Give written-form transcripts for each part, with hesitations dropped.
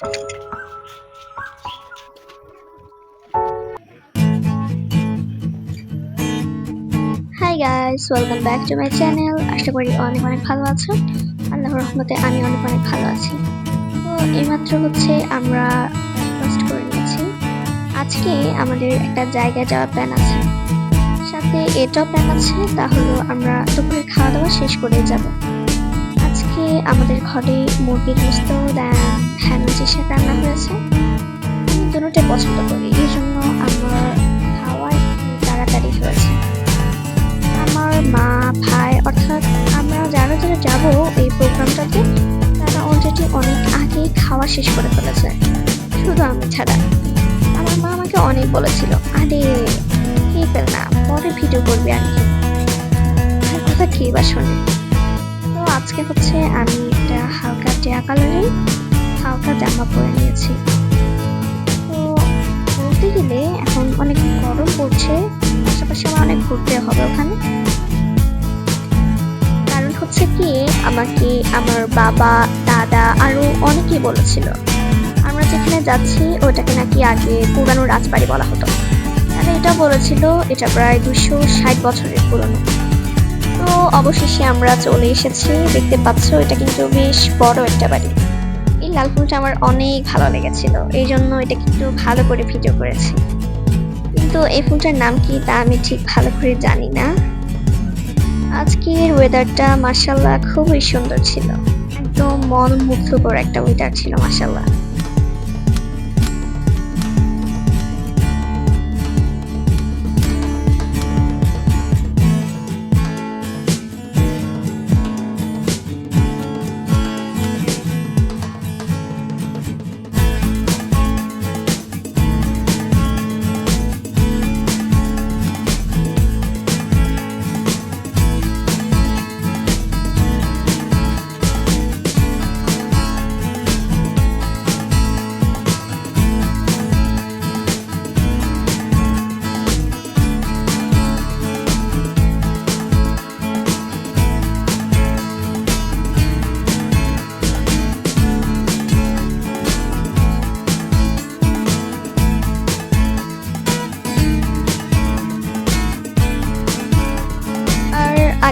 High guys, welcome back to my channel. আশা করি অনেক অনেক ভালো আছো। আল্লাহর রহমতে আমি অনেক অনেক ভালো আছি। তো এইমাত্র আমরা ব্রেকফাস্ট করে নিয়েছি। আজকে আমাদের একটা জায়গায় যাওয়ার প্ল্যান আছে, সাথে এটাও প্ল্যান আছে, তা হলো আমরা দুপুরে খাওয়া দাওয়া শেষ করে যাব। আজকে আমাদের ঘরে মুরগির গোস্ত হ্যানুচি শাক রান্না হয়েছে। আমি দুটোটাই পছন্দ করি, এই জন্য আমার খাওয়া একটু তাড়াতাড়ি হয়েছে। আমার মা, ভাই অর্থাৎ আমরা যারা যারা যাব এই প্রোগ্রামটাতে, তারা অলরেডি অনেক আগেই খাওয়া শেষ করে ফেলেছে, শুধু আমি ছাড়া। আমার মা আমাকে অনেক বলেছিল, আরে খেয়ে ফেল না, পরে ভিডিও করবি আর কি। আর কথা কি বা শোনে। তো আজকে আমি একটা হালকা টিয়া কালারের হালকা জামা পরে নিয়েছি। তো বলতে গেলে এখন অনেক গরম পড়ছে, পাশাপাশি আমার অনেক ঘুরতে হবে ওখানে। কারণ কি, আমাকে আমার বাবা, দাদা আরো অনেকেই বলেছিল আমরা যেখানে যাচ্ছি ওটাকে নাকি আগে পুরানো রাজবাড়ি বলা হতো। তারা এটা বলেছিল এটা প্রায় 260 বছরের পুরনো। তো অবশেষে আমরা চলে এসেছি, দেখতে পাচ্ছ এটা কিন্তু বেশ বড় একটা বাড়ি। এই লাল ফুলটা আমার অনেক ভালো লেগেছিল, এই জন্য এটা কিন্তু ভালো করে ভিডিও করেছি। কিন্তু এই ফুলটার নাম কি তা আমি ঠিক ভালো করে জানি না। আজকের ওয়েদারটা মাশাআল্লাহ খুবই সুন্দর ছিল, একদম মন মুগ্ধকর একটা ওয়েদার ছিল মাশাআল্লাহ।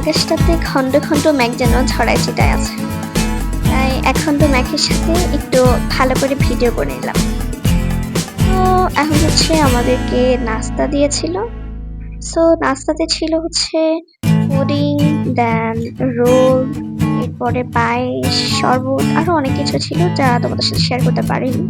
আকাশটাতে খন্ড খন্ড মেঘ যেন ছড়ায় ছিটায় আছে, তাই এক খন্ড মেঘের সাথে একটু ভালো করে ভিডিও করে নিলাম। তো এখন আমাদেরকে নাস্তা দিয়েছিল। সো নাস্তাতে ছিল পুডিং, দেন রোল, এরপরে পায়েস, শরবত, আরো অনেক কিছু ছিল যা তোমাদের সাথে শেয়ার করতে পারিনি।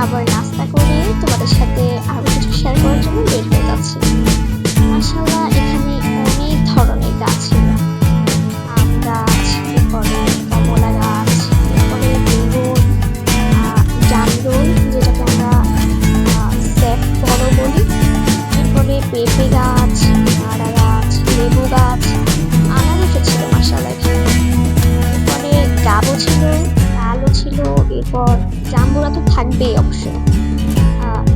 আবার নাস্তা করে তোমাদের সাথে আরো কিছু শেয়ার করার জন্য বের হয়ে যাচ্ছি। মাশাআল্লাহ এখানে অনেক ধরনের গাছ ছিল, আম গাছ, এরপরে কমলা গাছ, এরপরে বেগুন, জামরুল যেটাকে আমরা সেফ বড় বলি, এরপরে পেঁপে গাছ, আড়া গাছ, লেবু গাছ, আনারসও ছিল মাশাআল্লাহ এখানে। এরপরে ডাবও ছিল, তালও ছিল, এরপর জাম্বুরা তো থাকবেই অবশ্যই,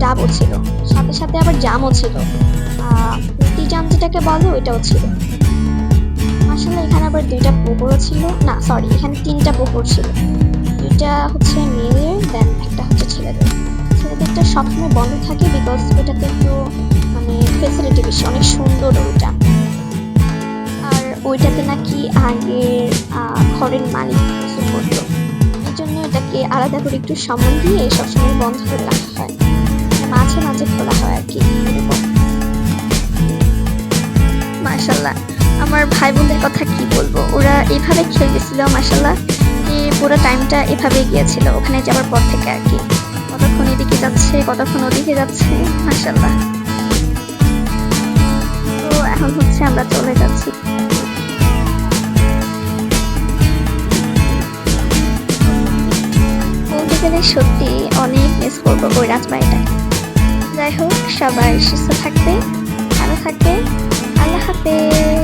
ডাবও ছিল, সাথে সাথে আবার জামও ছিল, পুঁতি জাম যেটাকে বলো ওইটাও ছিল। মাশাআল্লাহ এখানে আবার দুইটা পুকুরও ছিল, না সরি এখানে তিনটা পুকুর ছিল, দুইটা মেয়েদের, দেন একটা ছেলেদের। ছেলেদেরটা সবসময় বন্ধ থাকে বিকজ ওইটাতে একটু ফেসিলিটি বেশি, অনেক সুন্দর ওইটা। আর ওইটাতে নাকি আগের ঘরের মালিক গোসল করতো, এই জন্য এটাকে আলাদা করে একটু সম্মান দিয়ে সবসময় বন্ধ করে রাখা হয়, মাঝে মাঝে খোলা হয় আর কি। মাশাআল্লাহ আমার ভাই বোনদের কথা কি বলবো, ওরা এইভাবে খেলতেছিল মাশাল্লাহ, পুরো টাইমটা এভাবেই গিয়েছিল ওখানে যাওয়ার পর থেকে আর কি। কতক্ষণ এদিকে যাচ্ছে, কতক্ষণ ওদিকে যাচ্ছে মাশাল্লাহ। তো এখন হচ্ছে আমরা চলে যাচ্ছি। বলতে গেলে সত্যি অনেক মিস করবো ওই রাজবাড়িটাকে। যাই হোক, সবাই সুস্থ থাকবে, ভালো থাকবে। আল্লাহ হাফেজ।